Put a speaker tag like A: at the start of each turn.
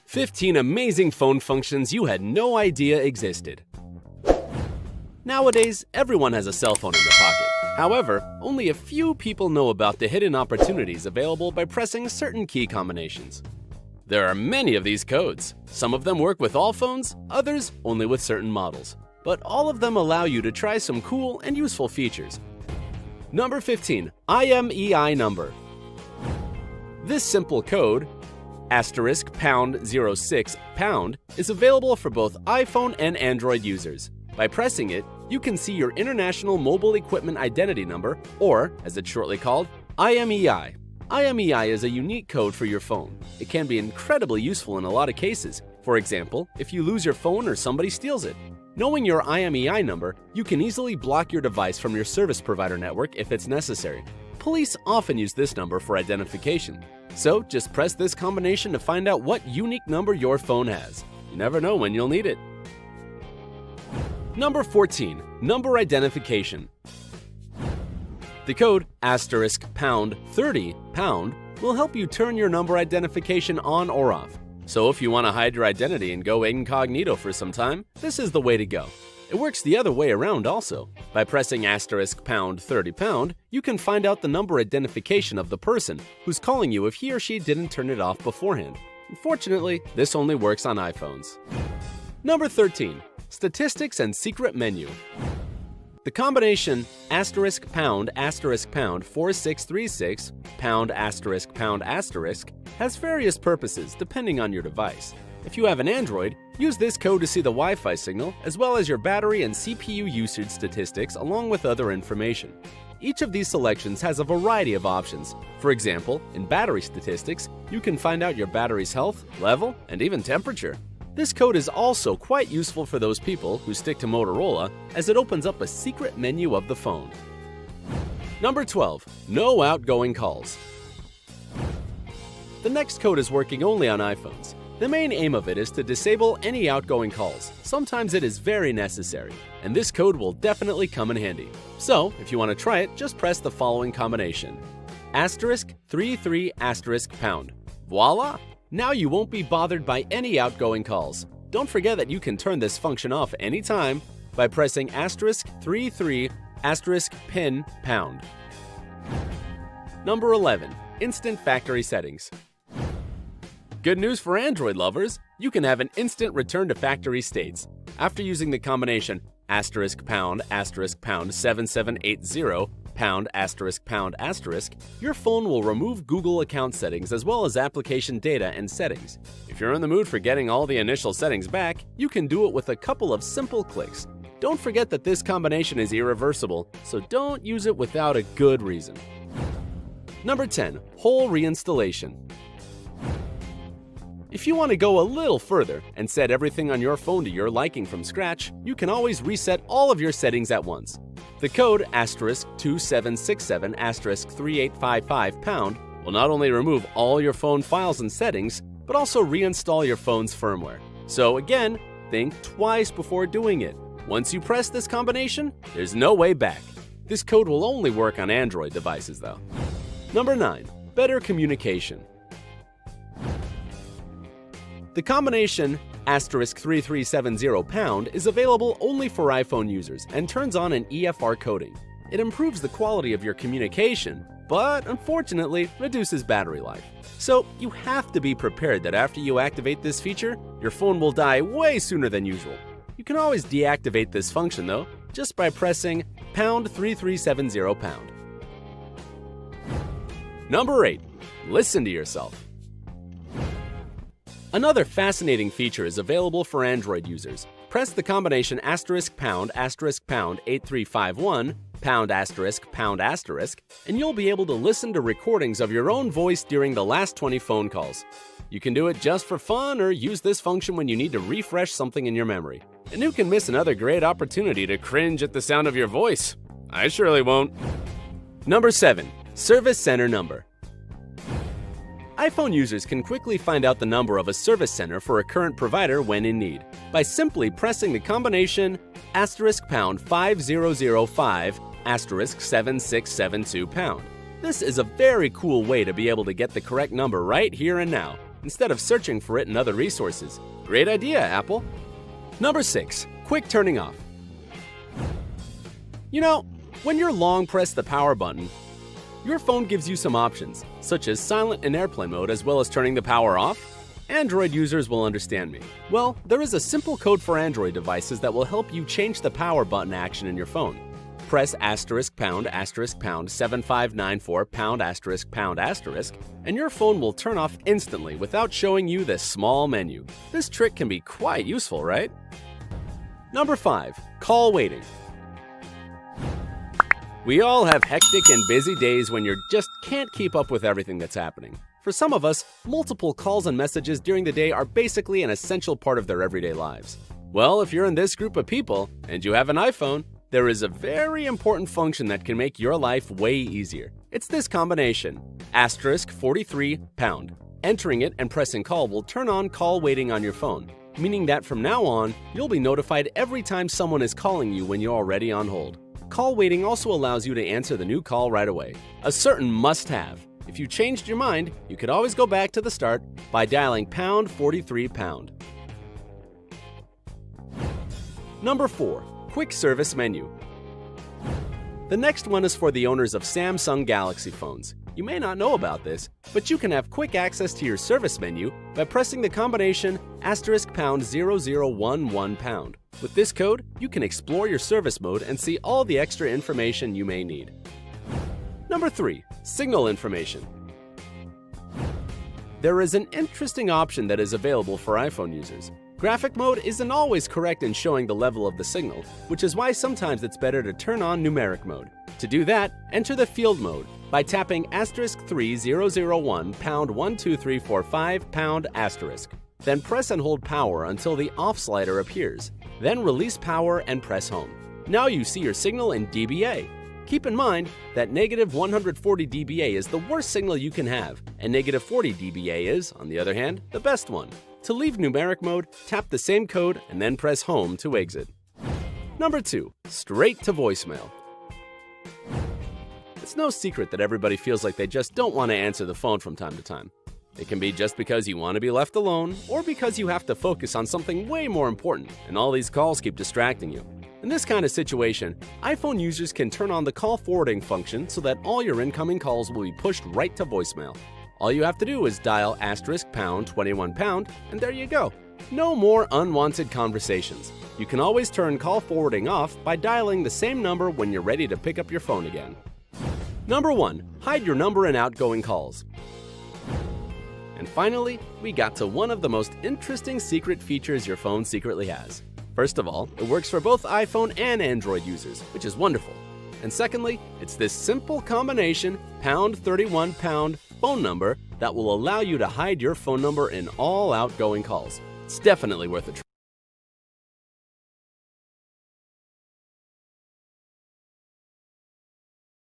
A: 15 amazing phone functions you had no idea existed. Nowadays, everyone has a cell phone in their pocket. However, only a few people know about the hidden opportunities available by pressing certain key combinations. There are many of these codes. Some of them work with all phones, others only with certain models. But all of them allow you to try some cool and useful features. Number 15. IMEI number. This simple code, *##06# is available for both iPhone and Android users. By pressing it, you can see your International Mobile Equipment Identity Number, or, as it's shortly called, IMEI. IMEI is a unique code for your phone. It can be incredibly useful in a lot of cases. For example, if you lose your phone or somebody steals it. Knowing your IMEI number, you can easily block your device from your service provider network if it's necessary. Police often use this number for identification. So just press this combination to find out what unique number your phone has. You never know when you'll need it. Number 14. Number identification. The code *##30# will help you turn your number identification on or off. So if you want to hide your identity and go incognito for some time, this is the way to go. It works the other way around also. By pressing *#30#, you can find out the number identification of the person who's calling you if he or she didn't turn it off beforehand. Unfortunately, this only works on iPhones. Number 13. Statistics and secret menu. The combination *##4636 #* has various purposes depending on your device. If you have an Android, use this code to see the Wi-Fi signal as well as your battery and CPU usage statistics along with other information. Each of these selections has a variety of options. For example, in battery statistics, you can find out your battery's health, level, and even temperature. This code is also quite useful for those people who stick to Motorola, as it opens up a secret menu of the phone. Number 12. No outgoing calls. The next code is working only on iPhones. The main aim of it is to disable any outgoing calls. Sometimes it is very necessary, and this code will definitely come in handy. So, if you want to try it, just press the following combination. *33*##. Voila! Now you won't be bothered by any outgoing calls. Don't forget that you can turn this function off anytime by pressing *33**##. Number 11. Instant factory settings. Good news for Android lovers! You can have an instant return to factory states. After using the combination *##7780 #*#*, your phone will remove Google account settings as well as application data and settings. If you're in the mood for getting all the initial settings back, you can do it with a couple of simple clicks. Don't forget that this combination is irreversible, so don't use it without a good reason. Number 10. Whole reinstallation. If you want to go a little further and set everything on your phone to your liking from scratch, you can always reset all of your settings at once. The code *2767*3855# will not only remove all your phone files and settings, but also reinstall your phone's firmware. So again, think twice before doing it. Once you press this combination, there's no way back. This code will only work on Android devices though. Number 9. Better communication. The combination *3370# is available only for iPhone users and turns on an EFR coding. It improves the quality of your communication, but unfortunately reduces battery life. So you have to be prepared that after you activate this feature, your phone will die way sooner than usual. You can always deactivate this function though, just by pressing #3370#. Number 8. Listen to yourself. Another fascinating feature is available for Android users. Press the combination *##8351 #*##, and you'll be able to listen to recordings of your own voice during the last 20 phone calls. You can do it just for fun or use this function when you need to refresh something in your memory. And who can miss another great opportunity to cringe at the sound of your voice? I surely won't. Number 7. Service Center Number. iPhone users can quickly find out the number of a service center for a current provider when in need by simply pressing the combination *5005 *7672#. This is a very cool way to be able to get the correct number right here and now. instead of searching for it in other resources. Great idea, Apple! Number 6. Quick turning off. You know, when you long press the power button, your phone gives you some options, such as silent and airplane mode as well as turning the power off. Android users will understand me. Well, there is a simple code for Android devices that will help you change the power button action in your phone. Press *pound *7594 #***, and your phone will turn off instantly without showing you this small menu. This trick can be quite useful, right? Number 5. Call waiting. We all have hectic and busy days when you just can't keep up with everything that's happening. For some of us, multiple calls and messages during the day are basically an essential part of their everyday lives. Well, if you're in this group of people and you have an iPhone, there is a very important function that can make your life way easier. It's this combination, *43#. Entering it and pressing call will turn on call waiting on your phone, meaning that from now on, you'll be notified every time someone is calling you when you're already on hold. Call waiting also allows you to answer the new call right away, a certain must-have. If you changed your mind, you could always go back to the start by dialing #43#. Number 4. Quick service menu. The next one is for the owners of Samsung Galaxy phones. You may not know about this, but you can have quick access to your service menu by pressing the combination *0011#. With this code, you can explore your service mode and see all the extra information you may need. Number 3. Signal information. There is an interesting option that is available for iPhone users. Graphic mode isn't always correct in showing the level of the signal, which is why sometimes it's better to turn on numeric mode. To do that, enter the field mode by tapping *3001 #12345 #*. Then press and hold power until the off slider appears. Then release power and press home. Now you see your signal in dBA. Keep in mind that -140 dBA is the worst signal you can have, and -40 dBA is, on the other hand, the best one. To leave numeric mode, tap the same code and then press home to exit. Number 2. Straight to voicemail. It's no secret that everybody feels like they just don't want to answer the phone from time to time. It can be just because you want to be left alone, or because you have to focus on something way more important, and all these calls keep distracting you. In this kind of situation, iPhone users can turn on the call forwarding function so that all your incoming calls will be pushed right to voicemail. All you have to do is dial *21#, and there you go. No more unwanted conversations. You can always turn call forwarding off by dialing the same number when you're ready to pick up your phone again. Number 1. Hide your number in outgoing calls. And finally, we got to one of the most interesting secret features your phone secretly has. First of all, it works for both iPhone and Android users, which is wonderful. And secondly, it's this simple combination #31# phone number that will allow you to hide your phone number in all outgoing calls. It's definitely worth a try.